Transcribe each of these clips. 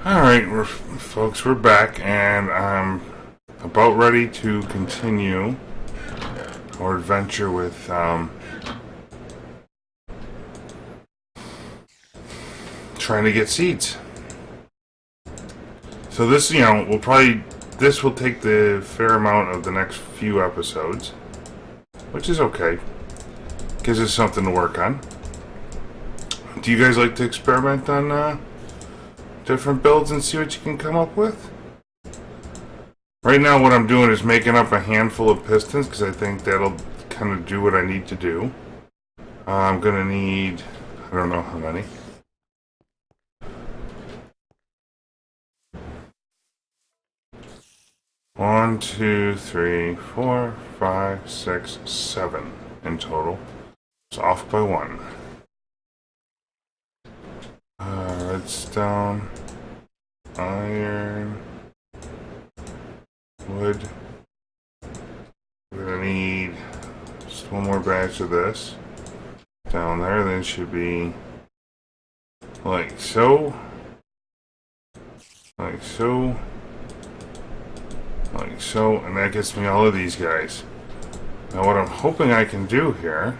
Alright, folks, we're back, and I'm about ready to continue our adventure with trying to get seeds. So this, this will take the fair amount of the next few episodes, which is okay. Gives us something to work on. Do you guys like to experiment on different builds and see what you can come up with? Right now what I'm doing is making up a handful of pistons because I think that'll kind of do what I need to do. I'm gonna need, I don't know how many. One, two, three, four, 5, 6, 7 in total. It's off by 1. Redstone, iron, wood. We're gonna need just one more batch of this down there. Then it should be like so, like so, like so, and that gets me all of these guys. Now what I'm hoping I can do here,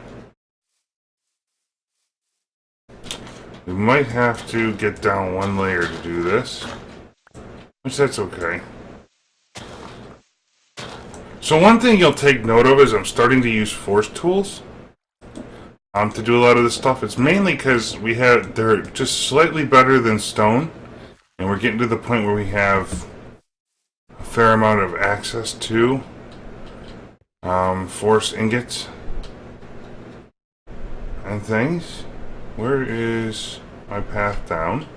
we might have to get down one layer to do this, which that's okay. So one thing you'll take note of is I'm starting to use force tools to do a lot of this stuff. It's mainly because they're just slightly better than stone, and we're getting to the point where we have a fair amount of access to force ingots and things. Where is my path down?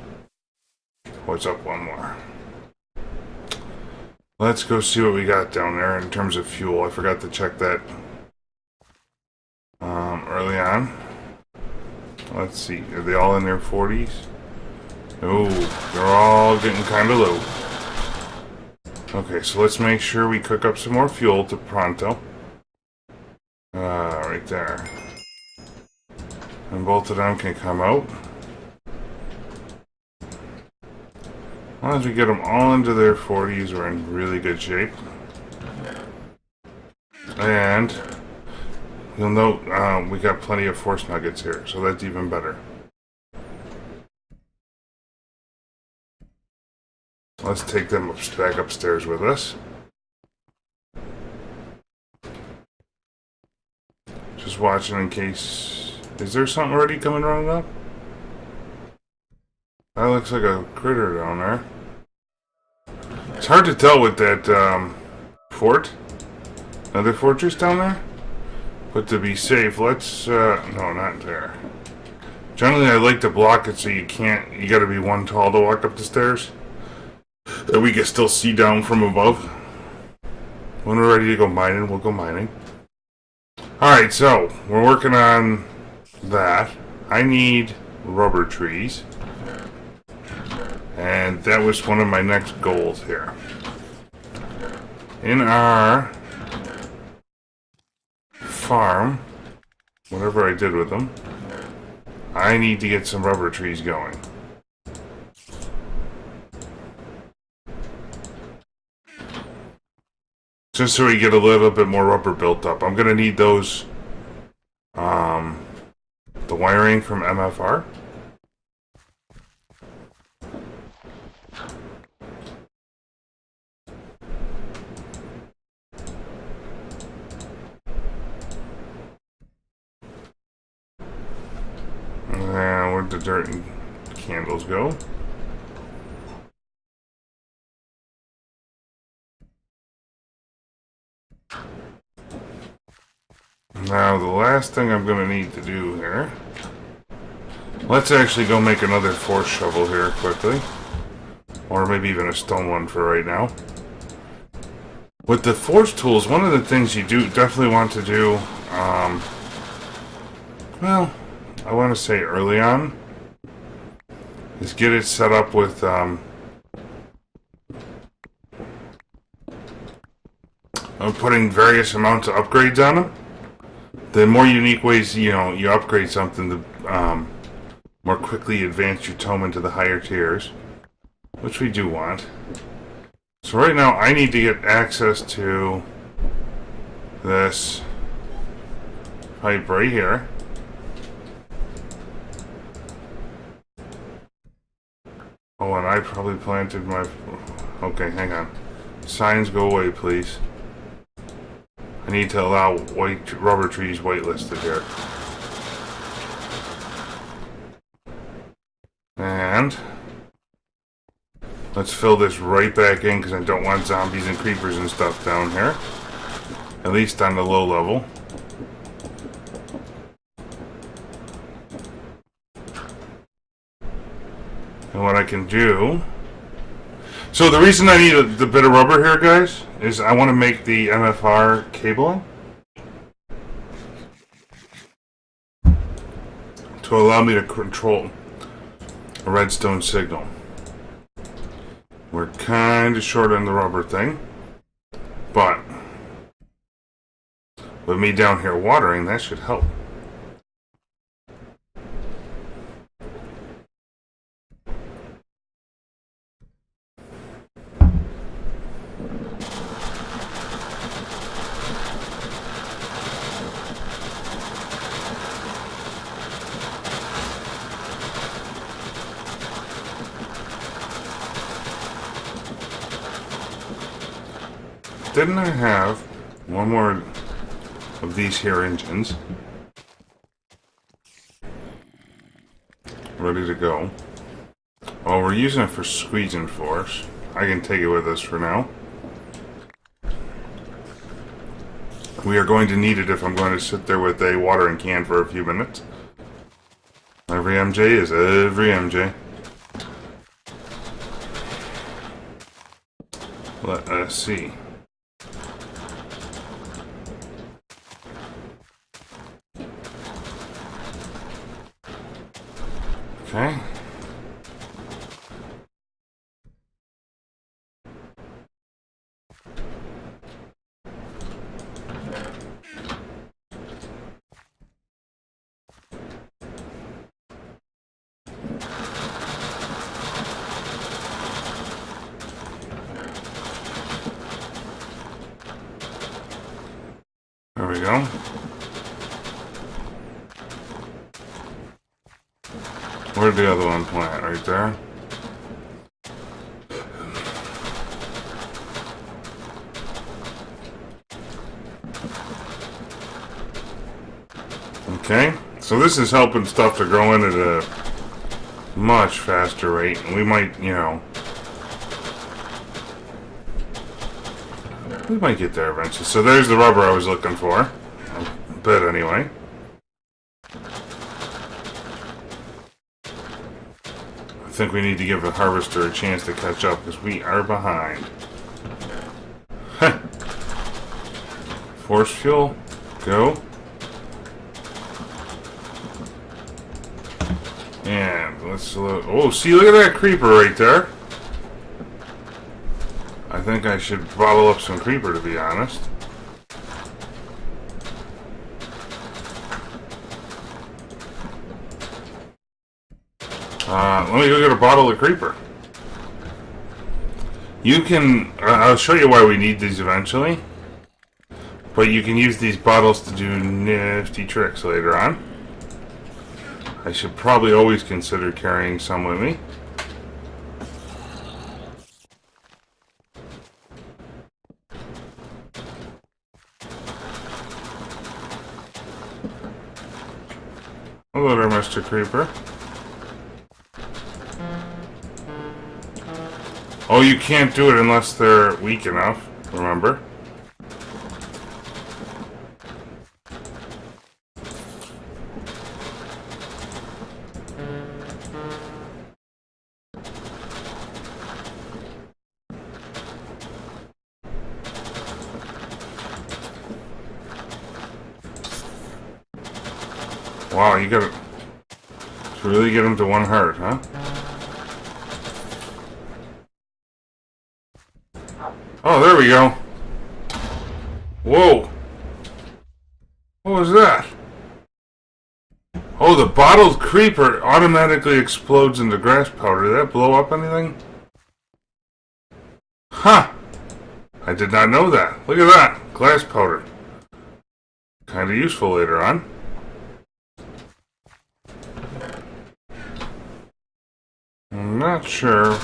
What's up one more? Let's go see what we got down there in terms of fuel. I forgot to check that early on. Let's see. Are they all in their 40s? Oh, they're all getting kind of low. Okay, so let's make sure we cook up some more fuel to pronto. Right there. And both of them can come out. As long as we get them all into their 40s, we're in really good shape. And you'll note we got plenty of force nuggets here, so that's even better. Let's take them back upstairs with us. Just watching in case... Is there something already coming wrong up? That looks like a critter down there. It's hard to tell with that fort. Another fortress down there? But to be safe, let's... no, not there. Generally, I like to block it so you gotta be one tall to walk up the stairs. That we can still see down from above. When we're ready to go mining, we'll go mining. Alright, so, we're working on that. I need rubber trees. And that was one of my next goals here. In our farm, whatever I did with them, I need to get some rubber trees going. Just so we get a little bit more rubber built up. I'm going to need those, the wiring from MFR. And where'd the dirt and candles go? Now, the last thing I'm going to need to do here... Let's actually go make another force shovel here quickly. Or maybe even a stone one for right now. With the force tools, one of the things you definitely want to do... well, I want to say early on... is get it set up with... putting various amounts of upgrades on them. The more unique ways you upgrade something, the more quickly advance your tome into the higher tiers. which we do want. So right now I need to get access to this pipe right here. Oh, and I probably planted my... Okay, hang on. Signs go away, please. I need to allow white rubber trees whitelisted here. And let's fill this right back in because I don't want zombies and creepers and stuff down here. At least on the low level. And what I can do... So the reason I need the bit of rubber here, guys, is I want to make the MFR cabling to allow me to control a redstone signal. We're kind of short on the rubber thing, but with me down here watering, that should help. Didn't I have one more of these here engines ready to go? Well, we're using it for squeezing force. I can take it with us for now. We are going to need it if I'm going to sit there with a watering can for a few minutes. Every MJ is every MJ. Let us see. Okay. There we go. Where'd the other one plant? Right there? Okay, so this is helping stuff to grow in at a much faster rate. And we might, you know, we might get there eventually. So there's the rubber I was looking for. A bit anyway. I think we need to give the harvester a chance to catch up because we are behind. Force fuel, go. And let's look. Oh, see, look at that creeper right there. I think I should bottle up some creeper, to be honest. Let me go get a bottle of creeper. You can... I'll show you why we need these eventually. But you can use these bottles to do nifty tricks later on. I should probably always consider carrying some with me. Hello there, Mr. Creeper. Oh, you can't do it unless they're weak enough, remember? Wow, you gotta really get them to one heart, huh? Oh, there we go. Whoa. What was that? Oh, the bottled creeper automatically explodes into grass powder. Did that blow up anything? Huh! I did not know that. Look at that. Glass powder. Kind of useful later on. I'm not sure.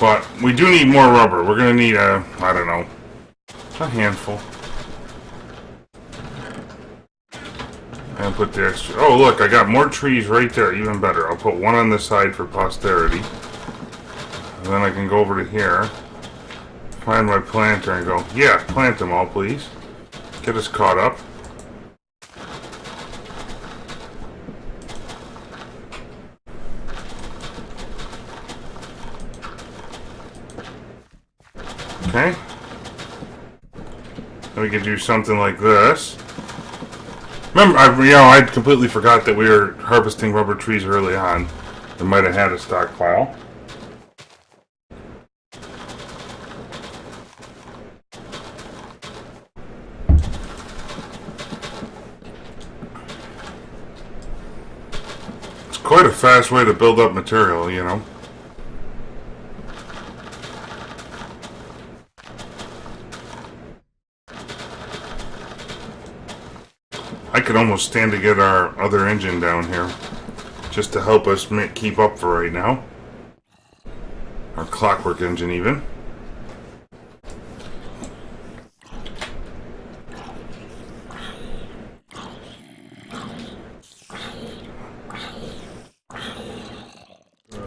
But we do need more rubber. We're going to need I don't know, a handful. And put the extra... Oh, look, I got more trees right there. Even better. I'll put one on this side for posterity. And then I can go over to here. Find my planter and go, yeah, plant them all, please. Get us caught up. Okay. Then we can do something like this. Remember, I completely forgot that we were harvesting rubber trees early on. We might have had a stockpile. It's quite a fast way to build up material, you know. I could almost stand to get our other engine down here, just to help us keep up for right now. Our clockwork engine even.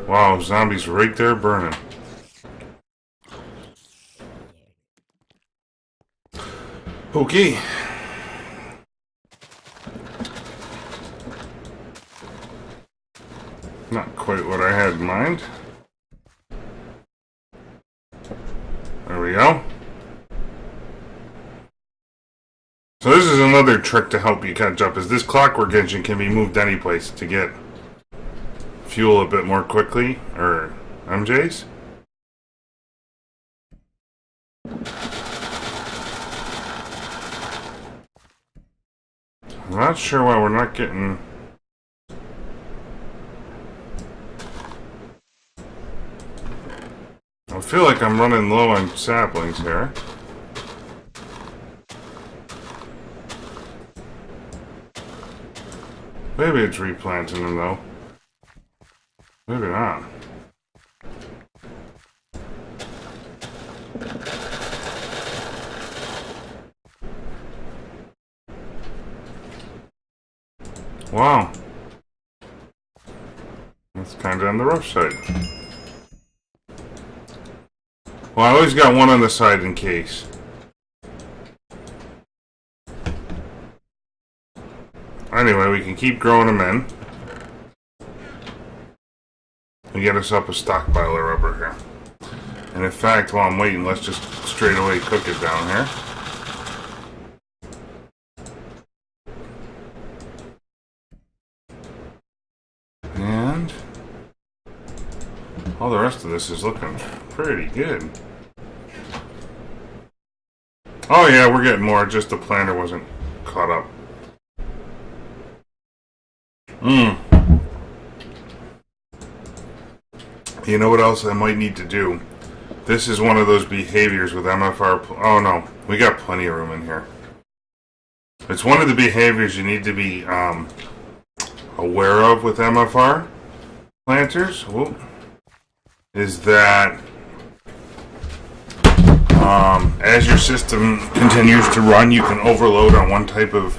Wow, zombies right there burning. Okay. Not quite what I had in mind. There we go. So this is another trick to help you catch up, is this clockwork engine can be moved any place to get fuel a bit more quickly, or MJs. I'm not sure why we're not getting... I feel like I'm running low on saplings here. Maybe it's replanting them though. Maybe not. Wow. That's kind of on the rough side. Well, I always got one on the side in case. Anyway, we can keep growing them in. And get us up a stockpile of rubber here. And in fact, while I'm waiting, let's just straight away cook it down here. And all the rest of this is looking pretty good. Oh yeah, we're getting more, just the planter wasn't caught up. You know what else I might need to do? This is one of those behaviors with MFR. Oh no, we got plenty of room in here. It's one of the behaviors you need to be aware of with MFR planters. Whoop. Is that as your system continues to run, you can overload on one type of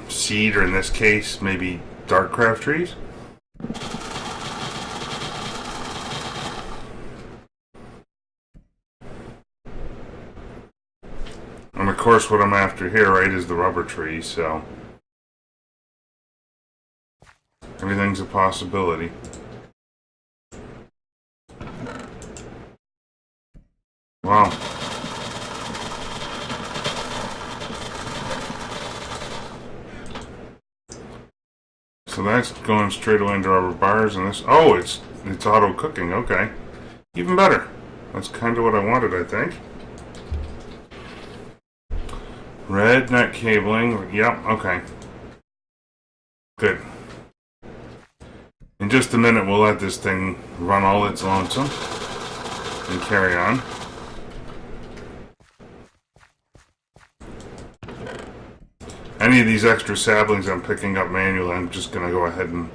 seed, or in this case, maybe darkcraft trees. And of course, what I'm after here, right, is the rubber tree, so everything's a possibility. Wow. So that's going straight away into rubber bars, and this... Oh, it's auto cooking. Okay. Even better. That's kind of what I wanted, I think. Red net cabling. Yep, okay. Good. In just a minute, we'll let this thing run all its lonesome and carry on. Any of these extra saplings I'm picking up manually, I'm just going to go ahead and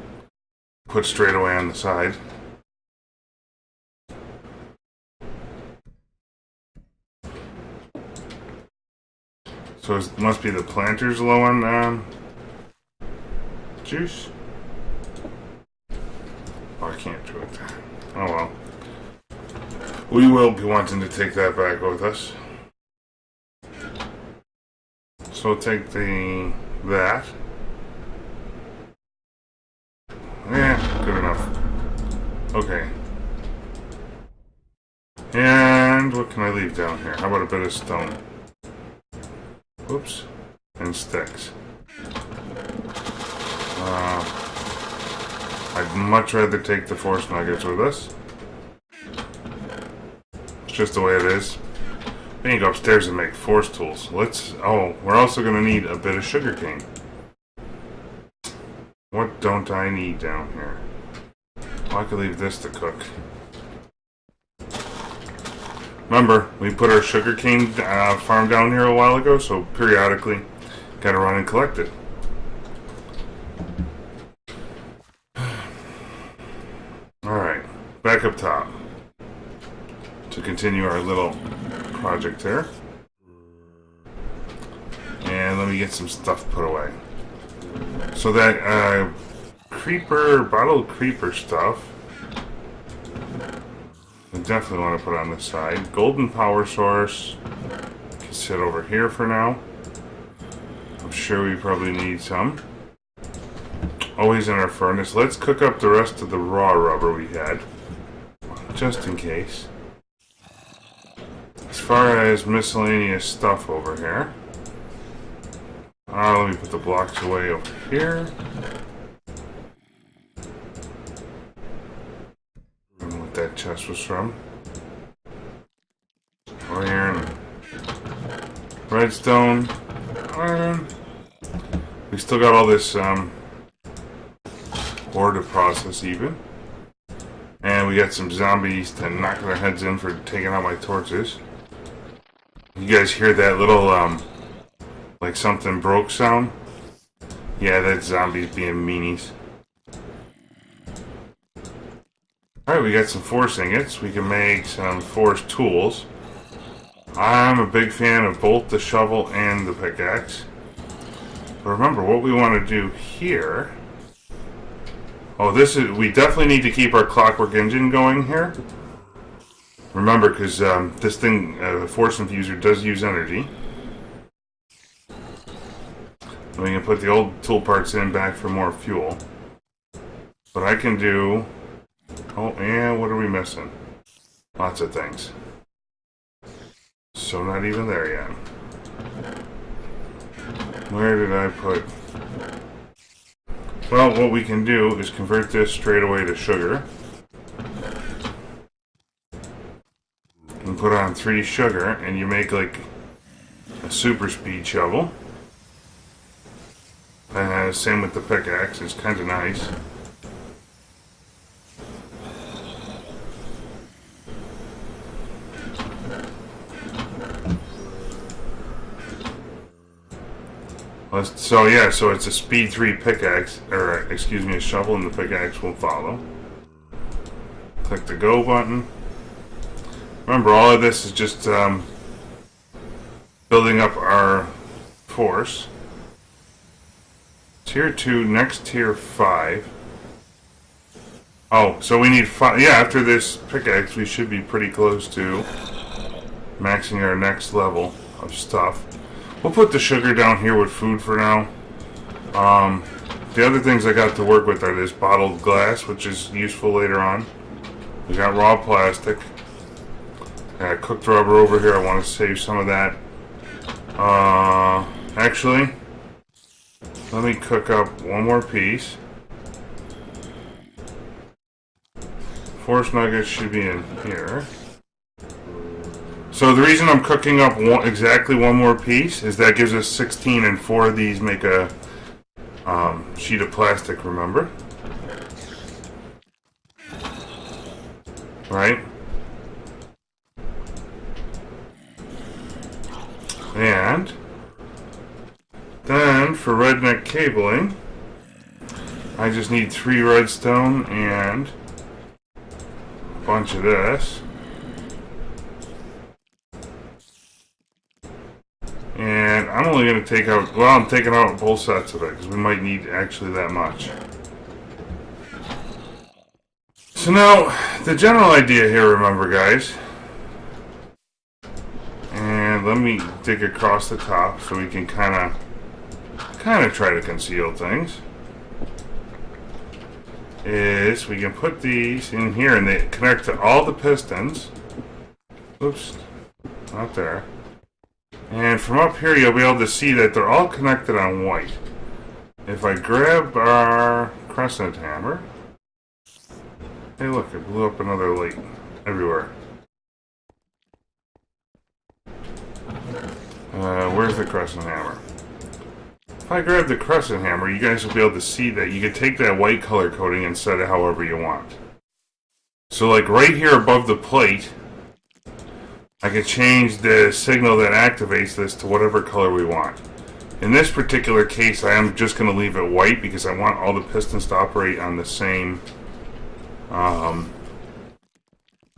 put straight away on the side. So it must be the planters low on juice. Oh, I can't do it. Oh well. We will be wanting to take that back with us. So we'll take that. Yeah, good enough. Okay. And what can I leave down here? How about a bit of stone? Oops. And sticks. I'd much rather take the force nuggets with us. It's just the way it is. We can go upstairs and make force tools. We're also going to need a bit of sugarcane. What don't I need down here? Well, I could leave this to cook. Remember, we put our sugarcane farm down here a while ago, so periodically gotta run and collect it. Alright, back up top to continue our little project here. And let me get some stuff put away. So that bottled creeper stuff, I definitely want to put on this side. Golden power source can sit over here for now. I'm sure we probably need some. Always in our furnace. Let's cook up the rest of the raw rubber we had, just in case. As far as miscellaneous stuff over here, let me put the blocks away over here. I don't know what that chest was from. Iron, redstone, iron. We still got all this ore to process even. And we got some zombies to knock their heads in for taking out my torches. You guys hear that little like something broke sound? Yeah, that's zombies being meanies. Alright, we got some force ingots. We can make some force tools. I'm a big fan of both the shovel and the pickaxe. But remember, what we want to do here... we definitely need to keep our clockwork engine going here. Remember, because this thing, the force infuser, does use energy. We can put the old tool parts in back for more fuel. But I can do... Oh, yeah, what are we missing? Lots of things. So not even there yet. Where did I put... Well, what we can do is convert this straight away to sugar. And put on 3 sugar, and you make like a super speed shovel. Same with the pickaxe, it's kind of nice. So it's a speed 3 pickaxe, or excuse me, a shovel, and the pickaxe will follow. Click the go button. Remember, all of this is just building up our force. Tier 2, next tier 5. Oh, so we need 5. Yeah, after this pickaxe, we should be pretty close to maxing our next level of stuff. We'll put the sugar down here with food for now. The other things I got to work with are this bottled glass, which is useful later on. We got raw plastic. Got cooked rubber over here. I want to save some of that. Actually, let me cook up one more piece. Force nuggets should be in here. So the reason I'm cooking up exactly one more piece is that gives us 16, and 4 of these make a sheet of plastic, remember? Right? And then for redneck cabling, I just need 3 redstone and a bunch of this. And I'm only going to take out, well, I'm taking out both sets of it because we might need actually that much. So now, the general idea here, remember guys, and let me dig across the top so we can kind of try to conceal things, is we can put these in here and they connect to all the pistons. Oops, not there. And from up here you'll be able to see that they're all connected on white. If I grab our crescent hammer, hey look, it blew up another light everywhere. Where's the crescent hammer? If I grab the crescent hammer, you guys will be able to see that you can take that white color coding and set it however you want. So like right here above the plate, I can change the signal that activates this to whatever color we want. In this particular case, I am just going to leave it white because I want all the pistons to operate on the same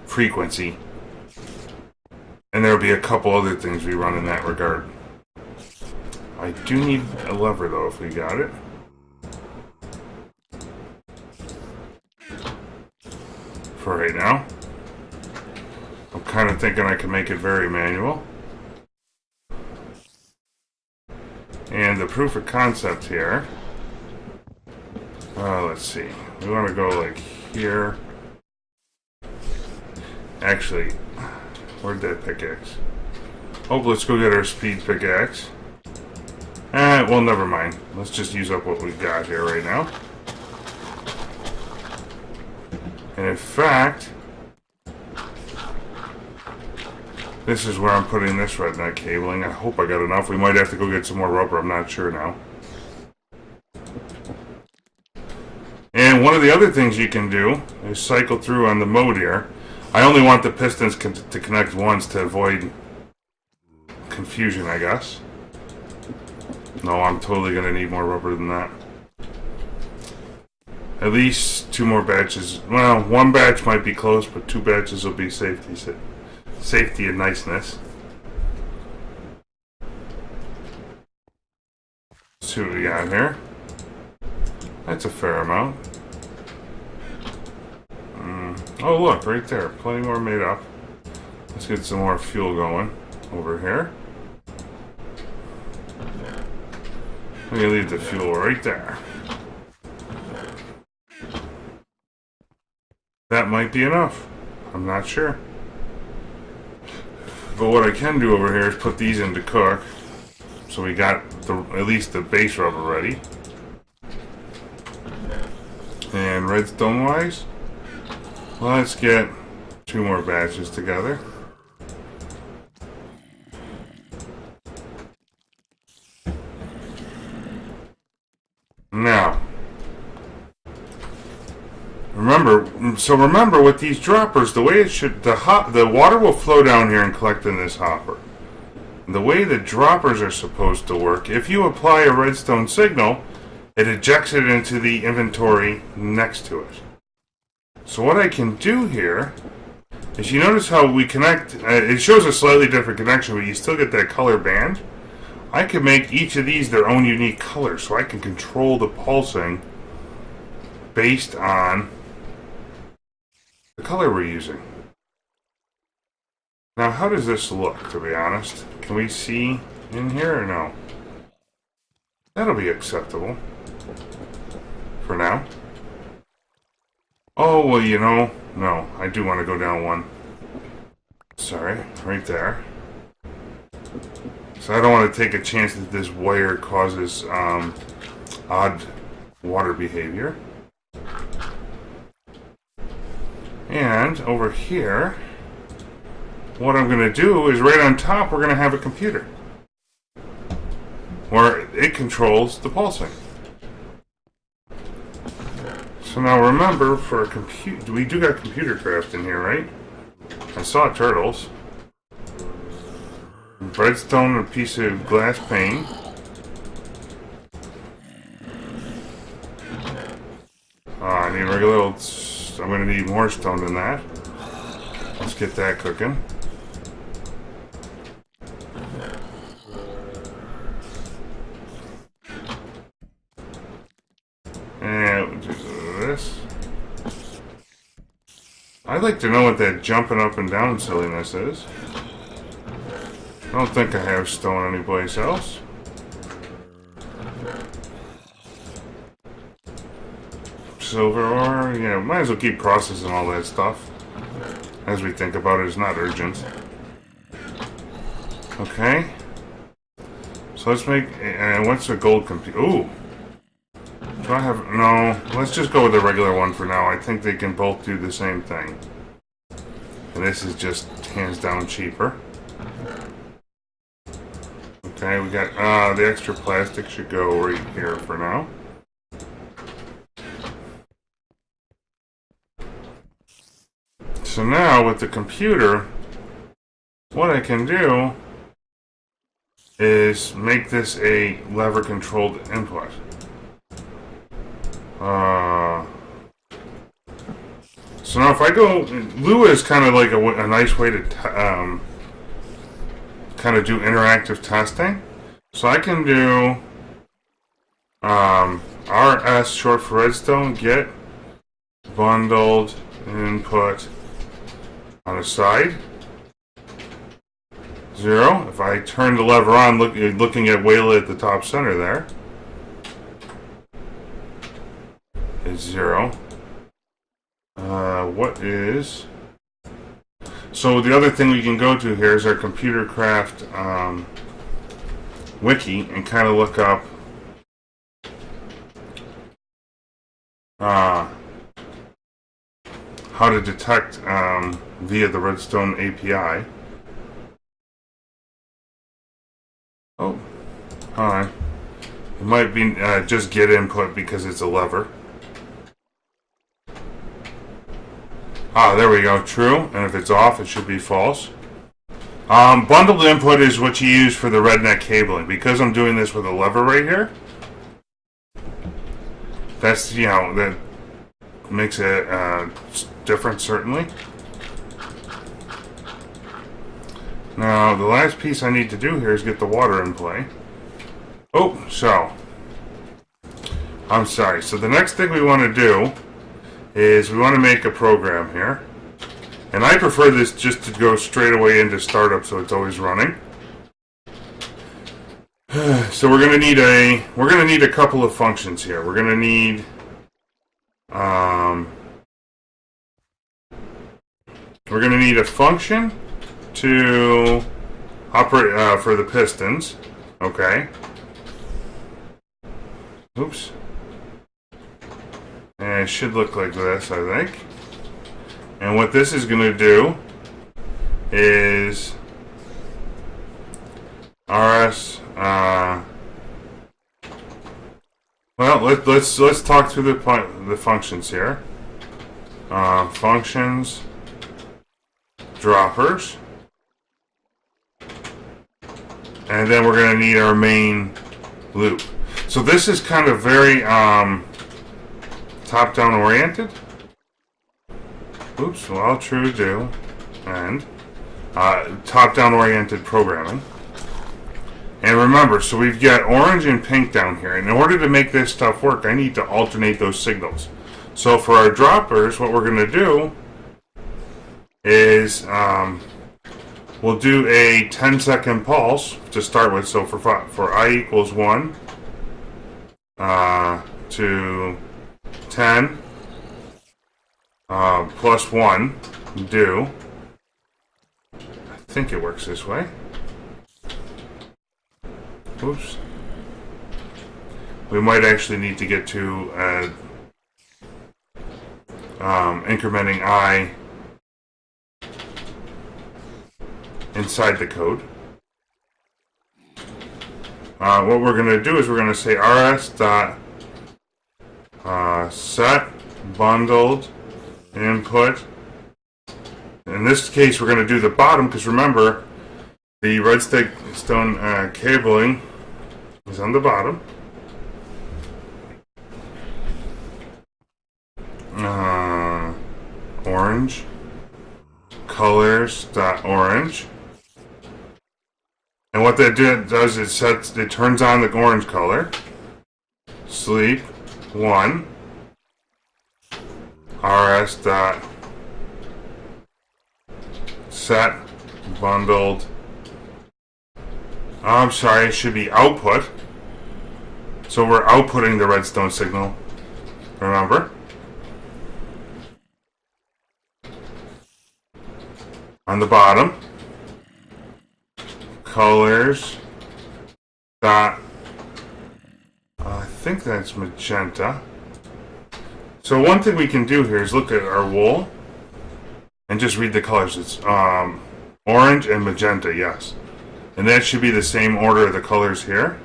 frequency. And there will be a couple other things we run in that regard. I do need a lever though if we got it. For right now. I'm kind of thinking I can make it very manual. And the proof of concept here. Let's see. We want to go like here. Actually, where'd that pickaxe? Oh, let's go get our speed pickaxe. Well, never mind. Let's just use up what we've got here right now. And in fact, this is where I'm putting this redneck cabling. I hope I got enough. We might have to go get some more rubber. I'm not sure now. And one of the other things you can do is cycle through on the mode here. I only want the pistons to connect once to avoid confusion, I guess. No, I'm totally going to need more rubber than that. At least 2 more batches. Well, 1 batch might be close, but 2 batches will be safety and niceness. Let's see what we got here. That's a fair amount. Oh look, right there. Plenty more made up. Let's get some more fuel going over here. We can leave the fuel right there. That might be enough. I'm not sure. But what I can do over here is put these in to cook. So we got at least the base rubber ready. And redstone wise, let's get 2 more batches together. Now, remember with these droppers, the way it should, the water will flow down here and collect in this hopper. The way the droppers are supposed to work, if you apply a redstone signal, it ejects it into the inventory next to it. So what I can do here is, you notice how we connect, it shows a slightly different connection, but you still get that color band. I can make each of these their own unique color, so I can control the pulsing based on the color we're using. Now, how does this look, to be honest? Can we see in here or no? That'll be acceptable for now. Oh, well, you know, no, I do want to go down 1. Sorry, right there. So I don't want to take a chance that this wire causes odd water behavior. And over here, what I'm going to do is right on top we're going to have a computer where it controls the pulsing. So now remember, for a compute, we do got computer craft in here, right? I saw turtles. Redstone and a piece of glass pane. I need regular old... I'm going to need more stone than that. Let's get that cooking. And we'll do this. I'd like to know what that jumping up and down silliness is. I don't think I have stone anyplace else. Silver ore, yeah, might as well keep processing all that stuff. As we think about it, it's not urgent. Okay. So let's make, what's a gold computer? Ooh! Do I have, no, let's just go with the regular one for now. I think they can both do the same thing. And this is just hands down cheaper. Okay, we got, the extra plastic should go right here for now. So now with the computer, what I can do is make this a lever controlled input. So now if I go, Lua is kind of like a nice way to kind of do interactive testing. So I can do RS, short for redstone, get bundled input on the side. 0. If I turn the lever on, looking at Wayla at the top center there, it's 0. What is... So the other thing we can go to here is our computer craft wiki and kind of look up how to detect via the Redstone API. Oh, hi. It might be just get input because it's a lever. Ah, there we go, true. And if it's off, it should be false. Bundled input is what you use for the redneck cabling. Because I'm doing this with a lever right here, that's, you know, that makes it different, certainly. Now, the last piece I need to do here is get the water in play. Oh, so. I'm sorry. So the next thing we want to do is we want to make a program here. And I prefer this just to go straight away into startup so it's always running. So we're going to need a couple of functions here. We're going to need a function to operate for the pistons. Okay. Oops. And it should look like this, I think. And what this is going to do is RS. Well, let's talk through the functions here. Functions, droppers, and then we're going to need our main loop. So this is kind of very top-down oriented. Oops, well, true do, and top-down oriented programming. And remember, so we've got orange and pink down here. In order to make this stuff work, I need to alternate those signals. So for our droppers, what we're going to do is we'll do a 10-second pulse to start with. So for I equals 1 to 10 plus 1 do. I think it works this way. Oops. We might actually need to get to incrementing I inside the code. What we're going to do is we're going to say rs dot set bundled input. In this case, we're going to do the bottom because remember, the redstone cabling is on the bottom. Orange colors dot orange, and what that does is it turns on the orange color. Sleep 1 rs dot set bundled. I'm sorry, it should be output. So we're outputting the redstone signal. Remember? On the bottom, colors dot, I think that's magenta. So one thing we can do here is look at our wool and just read the colors. It's orange and magenta, yes. And that should be the same order of the colors here.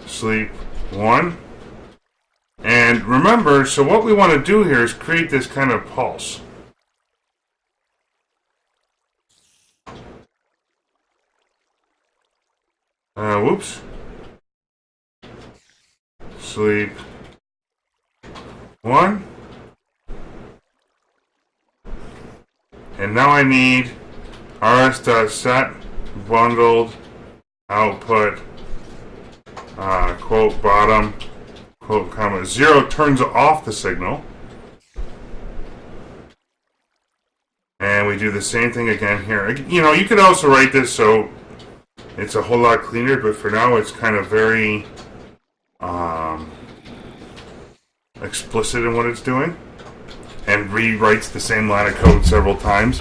Sleep 1. And remember, so what we want to do here is create this kind of pulse. Whoops. Sleep 1. And now I need rs.set bundled output quote bottom quote comma 0 turns off the signal. And we do the same thing again here. You know, you could also write this so it's a whole lot cleaner, but for now it's kind of very explicit in what it's doing and rewrites the same line of code several times.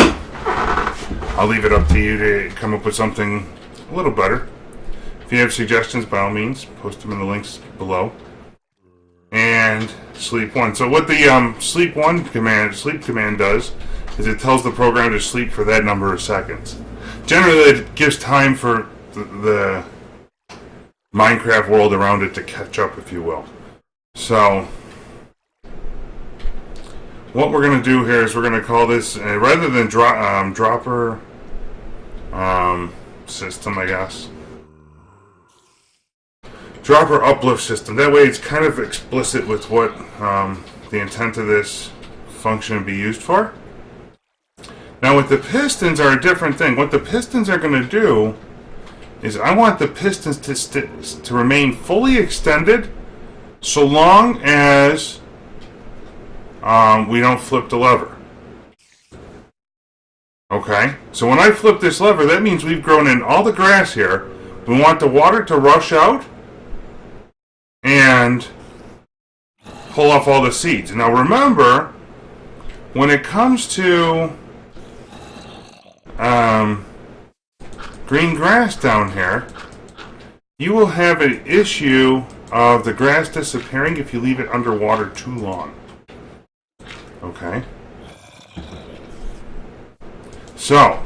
I'll leave it up to you to come up with something a little better. If you have suggestions, by all means, post them in the links below. And sleep 1. So what the sleep command does is it tells the program to sleep for that number of seconds. Generally, it gives time for the Minecraft world around it to catch up, if you will. So what we're going to do here is we're going to call this, rather than dropper system, I guess, dropper uplift system. That way it's kind of explicit with what the intent of this function would be used for. Now with the pistons are a different thing. What the pistons are going to do is I want the pistons to remain fully extended so long as we don't flip the lever. Okay, so when I flip this lever, that means we've grown in all the grass here. We want the water to rush out and pull off all the seeds. Now remember, when it comes to green grass down here, you will have an issue of the grass disappearing if you leave it underwater too long. Okay. So,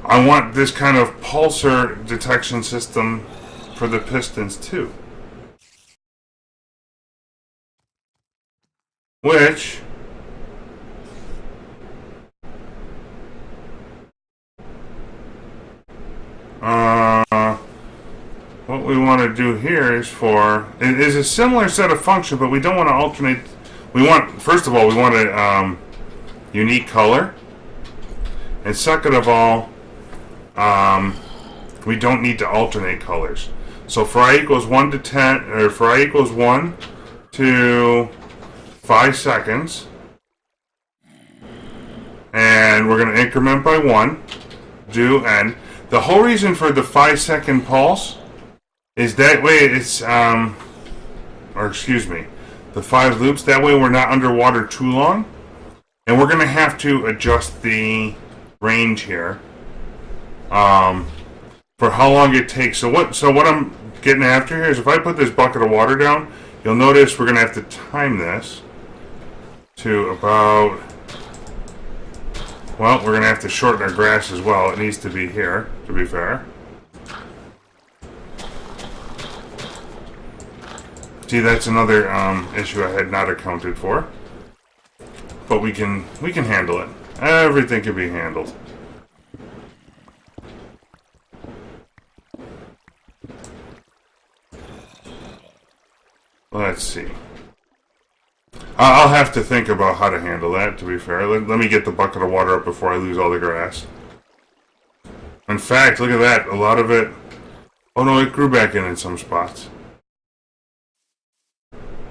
I want this kind of pulsar detection system for the pistons too. Which what we want to do here is it is a similar set of function, but we don't want to alternate. First of all, we want a unique color, and second of all, we don't need to alternate colors. So for I equals 1 to 10, or for I equals 1 to 5 seconds, and we're going to increment by 1, do end. The whole reason for the 5-second pulse is that way it's, the 5 loops, that way we're not underwater too long. And we're going to have to adjust the range here for how long it takes. So what I'm getting after here is if I put this bucket of water down, you'll notice we're going to have to time this to about Well, we're going to have to shorten our grass as well. It needs to be here, to be fair. See, that's another issue I had not accounted for. But we can handle it. Everything can be handled. Let's see. I'll have to think about how to handle that, to be fair. Let me get the bucket of water up before I lose all the grass. In fact, look at that. A lot of it... Oh no, it grew back in some spots.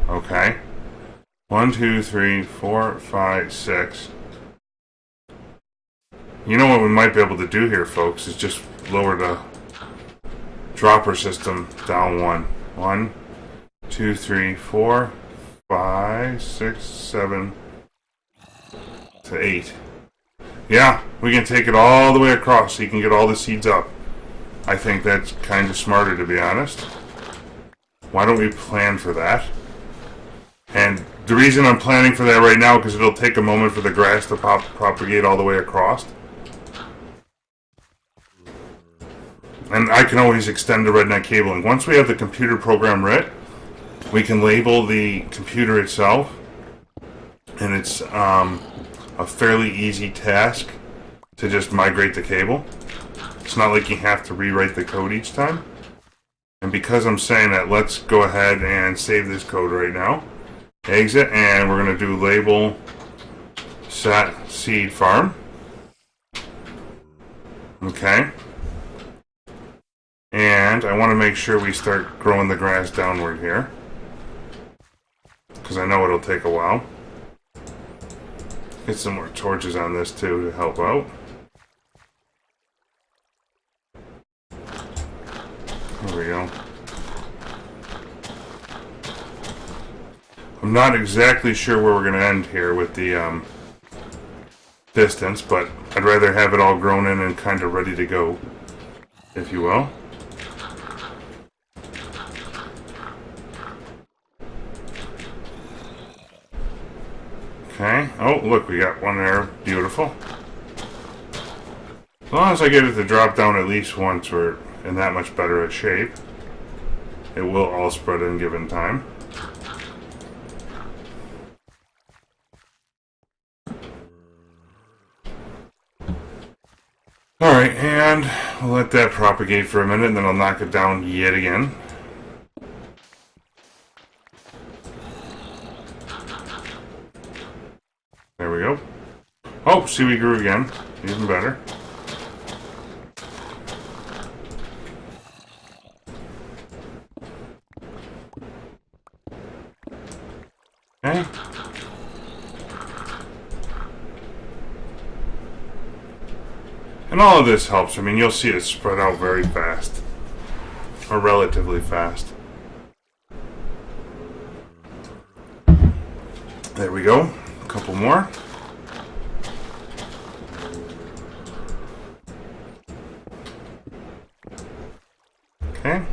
Okay. 1, 2, 3, 4, 5, 6. You know what we might be able to do here, folks, is just lower the dropper system down 1. 1, 2, 3, 4, 5, 6, 7 to 8. Yeah, we can take it all the way across so you can get all the seeds up. I think that's kind of smarter, to be honest. Why don't we plan for that? And the reason I'm planning for that right now, because it'll take a moment for the grass to propagate all the way across. And I can always extend the redneck cabling. Once we have the computer program writ, we can label the computer itself. And it's a fairly easy task to just migrate the cable. It's not like you have to rewrite the code each time. And because I'm saying that, let's go ahead and save this code right now. Exit, and we're going to do label set seed farm. Okay. And I want to make sure we start growing the grass downward here, because I know it'll take a while. Get some more torches on this too to help out. There we go. I'm not exactly sure where we're going to end here with the distance, but I'd rather have it all grown in and kind of ready to go, if you will. Okay. Oh, look, we got one there. Beautiful. As long as I get it to drop down at least once, we're in that much better a shape. It will all spread in given time. Alright, and we'll let that propagate for a minute, and then I'll knock it down yet again. There we go. Oh, see, we grew again. Even better. Okay. And all of this helps. I mean, you'll see it spread out very fast. Or relatively fast. There we go. A couple more. Okay.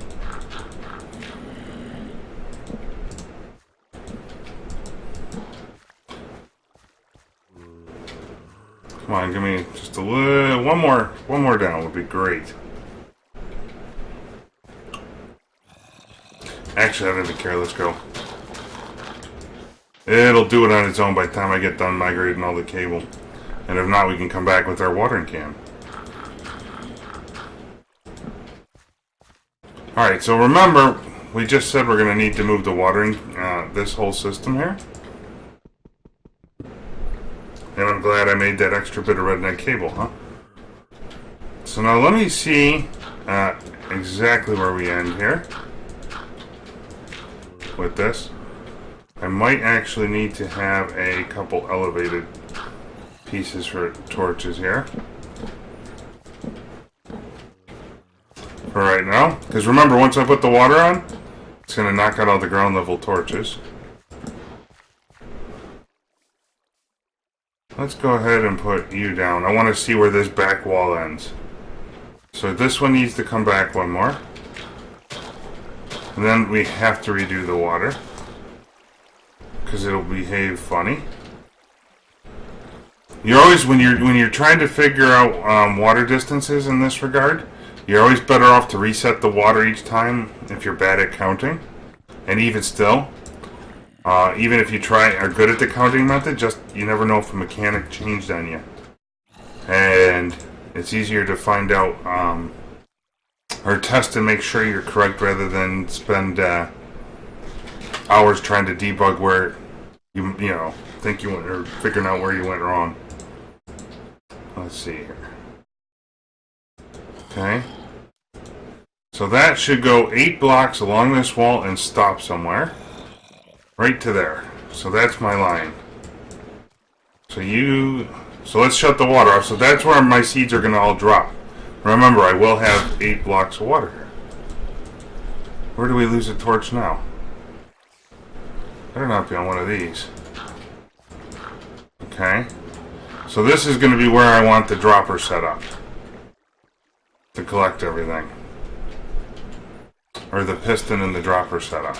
Come on, give me just a little, one more down would be great. Actually, I don't even care. Let's go. It'll do it on its own by the time I get done migrating all the cable. And if not, we can come back with our watering can. Alright, so remember, we just said we're going to need to move the watering, this whole system here. And I'm glad I made that extra bit of redneck cable, huh? So now let me see exactly where we end here with this. I might actually need to have a couple elevated pieces for torches here. For right now. Because remember, once I put the water on, it's going to knock out all the ground level torches. Let's go ahead and put you down. I want to see where this back wall ends. So this one needs to come back one more. And then we have to redo the water, because it'll behave funny. You're always when you're trying to figure out water distances in this regard, you're always better off to reset the water each time if you're bad at counting. And even still, even if you are good at the counting method, just you never know if a mechanic changed on you. And it's easier to find out or test and make sure you're correct rather than spend hours trying to debug where you think you went or figuring out where you went wrong. Let's see here. Okay. So that should go 8 blocks along this wall and stop somewhere. Right to there. So that's my line. So let's shut the water off. So that's where my seeds are going to all drop. Remember, I will have 8 blocks of water here. Where do we lose a torch now? Better not be on one of these. Okay. So this is going to be where I want the dropper set up. To collect everything. Or the piston and the dropper set up.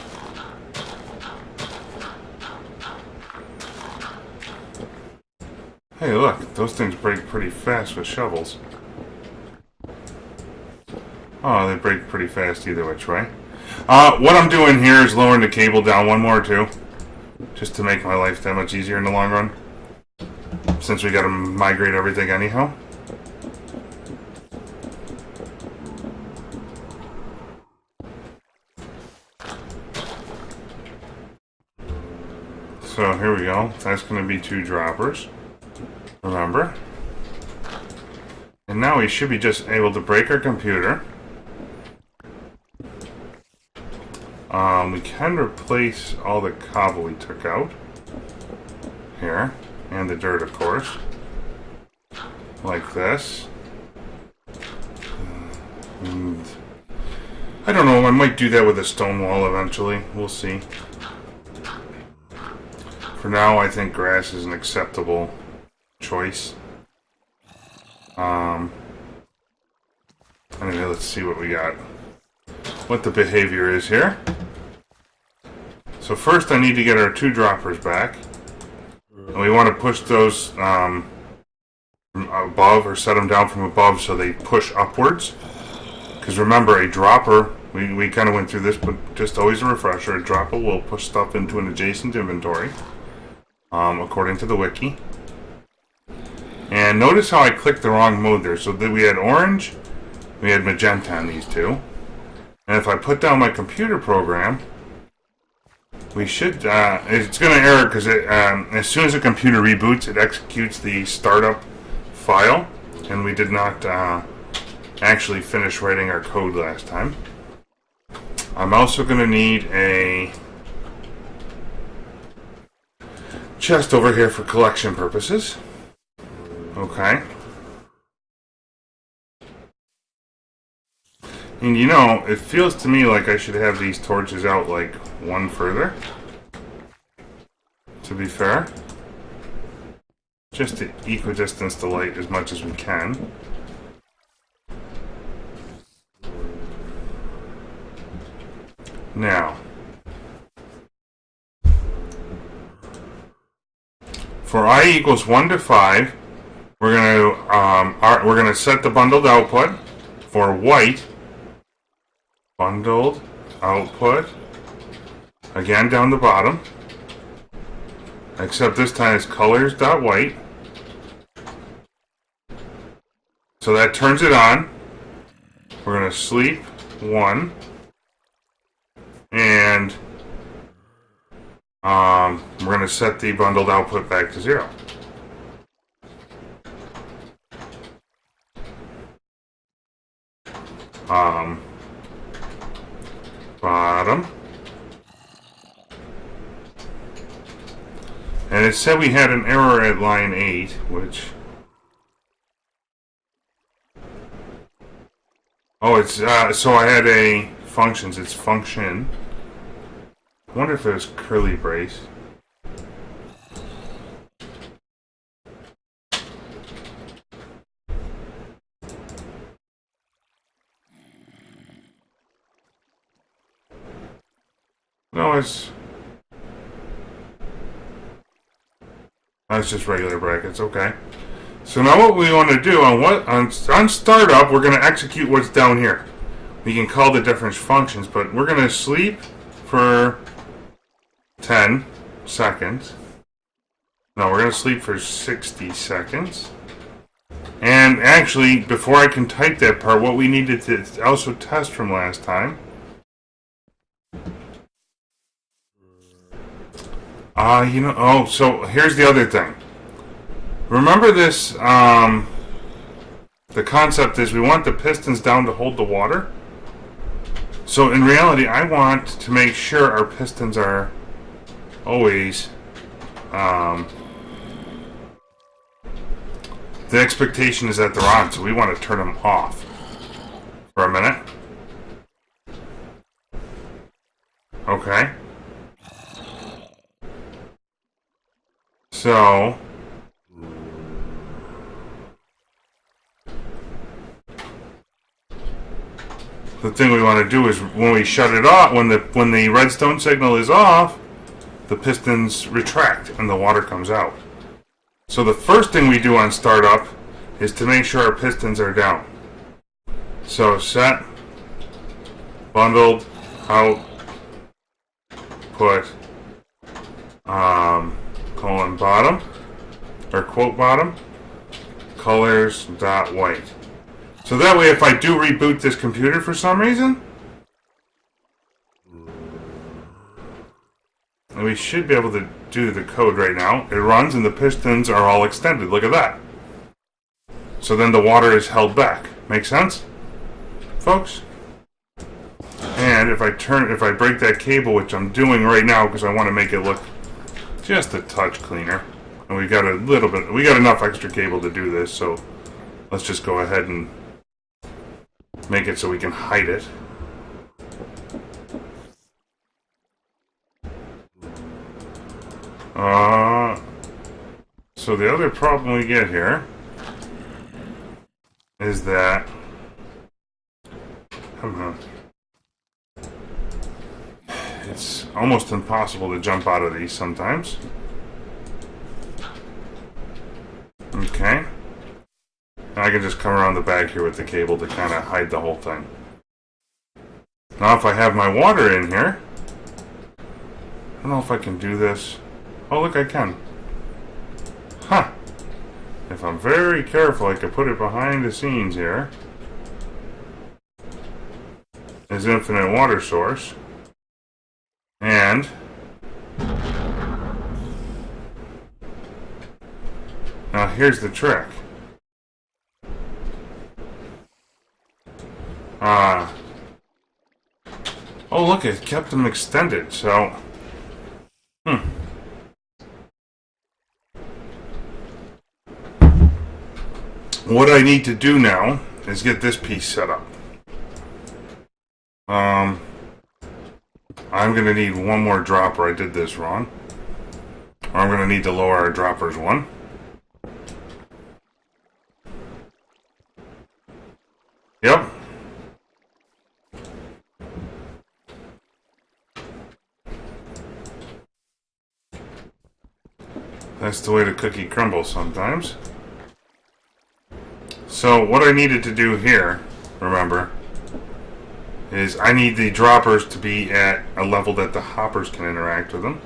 Hey, look, those things break pretty fast with shovels. Oh, they break pretty fast either which way. What I'm doing here is lowering the cable down one more too. Just to make my life that much easier in the long run. Since we gotta migrate everything anyhow. So here we go. That's gonna be 2 droppers. Remember. And now we should be just able to break our computer. We can replace all the cobble we took out. Here. And the dirt, of course. Like this. And I don't know, I might do that with a stone wall eventually. We'll see. For now, I think grass is an acceptable choice. Anyway, let's see what we got. What the behavior is here. So first I need to get our 2 droppers back. And we want to push those from above or set them down from above so they push upwards. Because remember, a dropper, we kind of went through this, but just always a refresher, a dropper will push stuff into an adjacent inventory. According to the wiki. And notice how I clicked the wrong mode there. So that we had orange, we had magenta on these 2. And if I put down my computer program, we should, it's going to error because as soon as the computer reboots, it executes the startup file. And we did not actually finish writing our code last time. I'm also going to need a chest over here for collection purposes. Okay. And you know, it feels to me like I should have these torches out like one further. To be fair. Just to equidistance the light as much as we can. Now. For I equals 1 to 5, we're gonna set the bundled output for white. Bundled output. Again down the bottom. Except this time it's colors.white. So that turns it on. We're gonna sleep 1. And we're going to set the bundled output back to 0. Bottom. And it said we had an error at line 8, which... Oh, it's, so I had a functions, it's function. I wonder if it was curly brace. No, it's it's just regular brackets. Okay. So now what we want to do on startup, we're going to execute what's down here. We can call the different functions, but we're going to sleep for 10 seconds. No, we're going to sleep for 60 seconds. And actually, before I can type that part, what we needed to also test from last time. So here's the other thing. Remember this, the concept is we want the pistons down to hold the water. So in reality, I want to make sure our pistons are always, the expectation is that they're on, so we want to turn them off for a minute. Okay. So the thing we want to do is when we shut it off, when the redstone signal is off, the pistons retract and the water comes out. So the first thing we do on startup is to make sure our pistons are down. So set, bundled, out, put, colon bottom, or quote bottom, colors dot white. So that way if I do reboot this computer for some reason, and we should be able to do the code right now. It runs and the pistons are all extended. Look at that. So then the water is held back. Make sense, folks? And if I break that cable, which I'm doing right now because I want to make it look just a touch cleaner, and we got enough extra cable to do this, so let's just go ahead and make it so we can hide it. So the other problem we get here is that it's almost impossible to jump out of these sometimes. Okay. And I can just come around the back here with the cable to kind of hide the whole thing. Now if I have my water in here, I don't know if I can do this. Oh, look, I can. Huh. If I'm very careful, I could put it behind the scenes here. Is infinite water source. And now here's the trick. Oh, look, it kept them extended, so what I need to do now is get this piece set up. I'm going to need one more dropper. I did this wrong. Or I'm going to need to lower our droppers one. Yep. That's the way the cookie crumbles sometimes. So what I needed to do here, remember, is I need the droppers to be at a level that the hoppers can interact with them.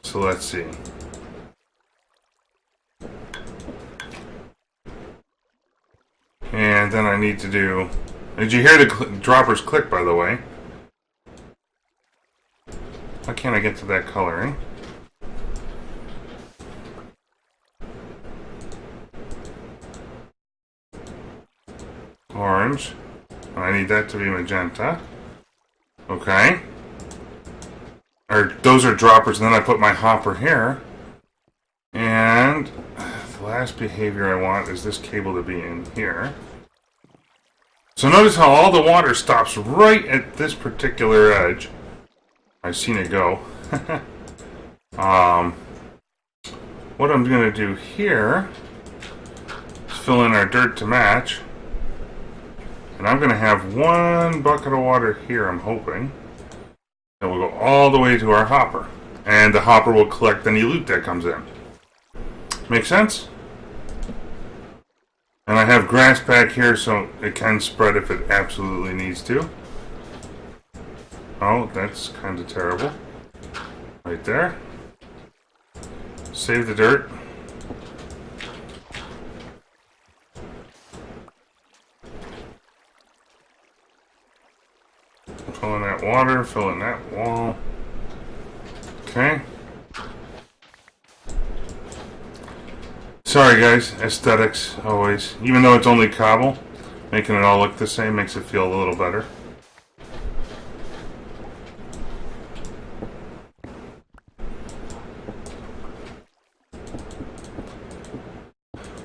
So let's see. And then I need to do... Did you hear the droppers click, by the way? Why can't I get to that coloring? Orange. I need that to be magenta. Okay. Those are droppers, and then I put my hopper here. And the last behavior I want is this cable to be in here. So notice how all the water stops right at this particular edge. I've seen it go. What I'm going to do here is fill in our dirt to match. And I'm going to have one bucket of water here, I'm hoping. That will go all the way to our hopper. And the hopper will collect any loot that comes in. Make sense? And I have grass back here so it can spread if it absolutely needs to. Oh, that's kind of terrible. Right there. Save the dirt. Fill in that water, fill in that wall. Okay. Sorry guys, aesthetics, always. Even though it's only cobble, making it all look the same makes it feel a little better.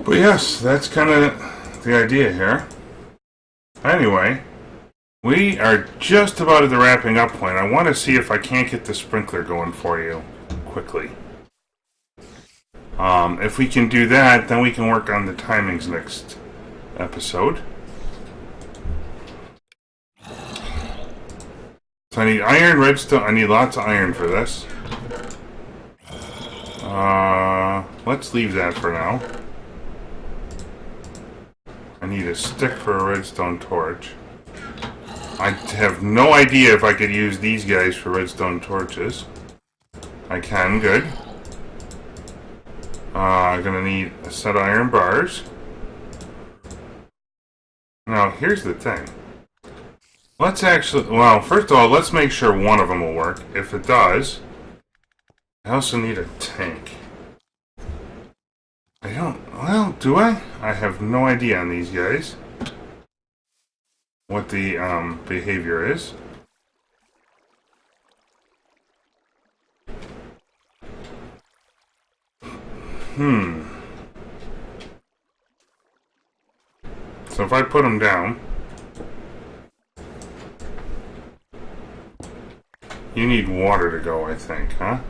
But yes, that's kind of the idea here. Anyway, we are just about at the wrapping up point. I want to see if I can't get the sprinkler going for you quickly. If we can do that, then we can work on the timings next episode. So I need iron, redstone. I need lots of iron for this. Let's leave that for now. I need a stick for a redstone torch. I have no idea if I could use these guys for redstone torches. I can, good. I'm gonna need a set of iron bars. Now, here's the thing. Let's actually, well, first of all, let's make sure one of them will work. If it does, I also need a tank. I don't, well, do I? I have no idea on these guys what the behavior is. So if I put them down, you need water to go, I think, huh?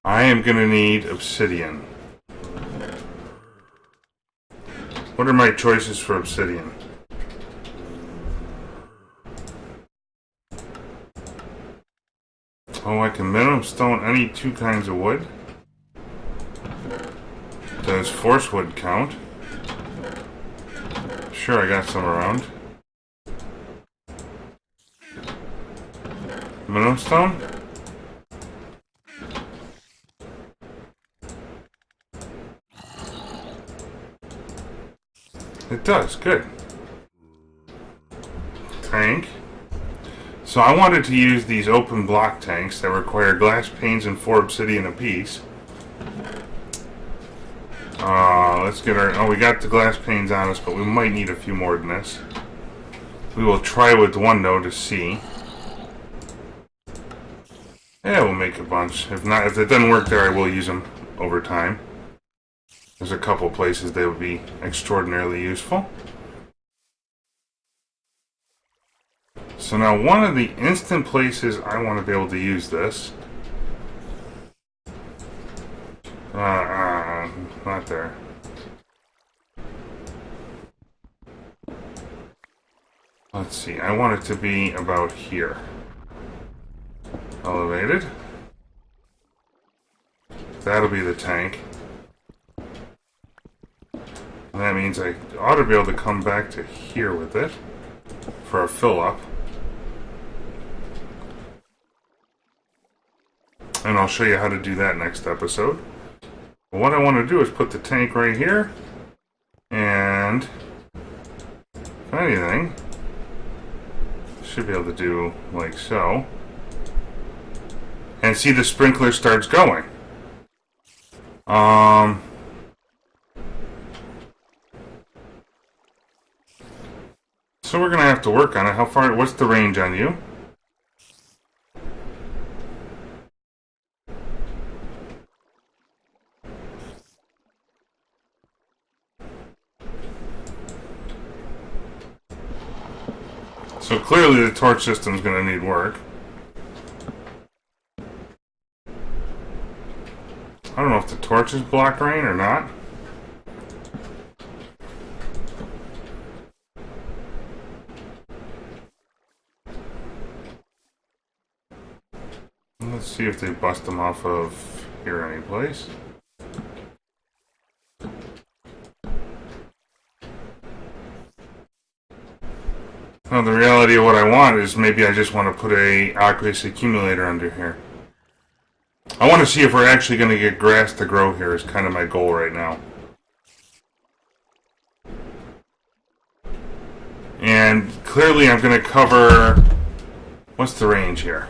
I am gonna need obsidian. What are my choices for obsidian? Oh, I can minimum stone any 2 kinds of wood. Does force wood count? Sure, I got some around. Minimum stone? It does, good. Tank. So I wanted to use these open block tanks that require glass panes and 4 obsidian apiece. Let's get our... Oh, we got the glass panes on us, but we might need a few more than this. We will try with one, though, to see. Yeah, we'll make a bunch. If not, if it doesn't work there, I will use them over time. There's a couple places they would be extraordinarily useful. So now one of the instant places I want to be able to use this. Not there. Let's see, I want it to be about here. Elevated. That'll be the tank. And that means I ought to be able to come back to here with it for a fill-up. And I'll show you how to do that next episode. But what I want to do is put the tank right here. And if anything, should be able to do like so. And see the sprinkler starts going. So we're going to have to work on it. How far, what's the range on you? So clearly the torch system is going to need work. I don't know if the torches block rain or not. Let's see if they bust them off of here any place. Well, the reality of what I want is maybe I just want to put a aqueous accumulator under here. I want to see if we're actually going to get grass to grow here is kind of my goal right now. And clearly I'm going to cover, what's the range here?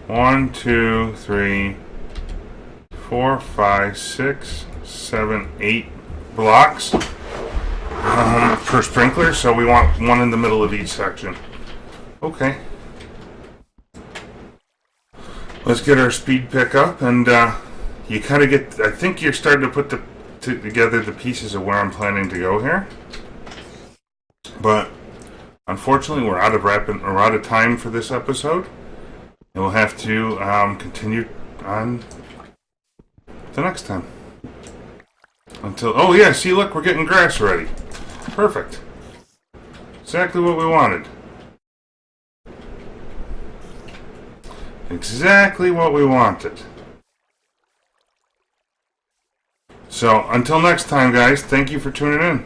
1, 2, 3, 4, 5, 6, 7, 8 blocks per sprinkler, so we want one in the middle of each section. Okay. Let's get our speed pick up, and you kind of get, I think you're starting to put together the pieces of where I'm planning to go here. But unfortunately, we're out of time for this episode, and we'll have to continue on the next time. Until, oh yeah, see, look, we're getting grass ready. Perfect. Exactly what we wanted. Exactly what we wanted. So, until next time, guys, thank you for tuning in.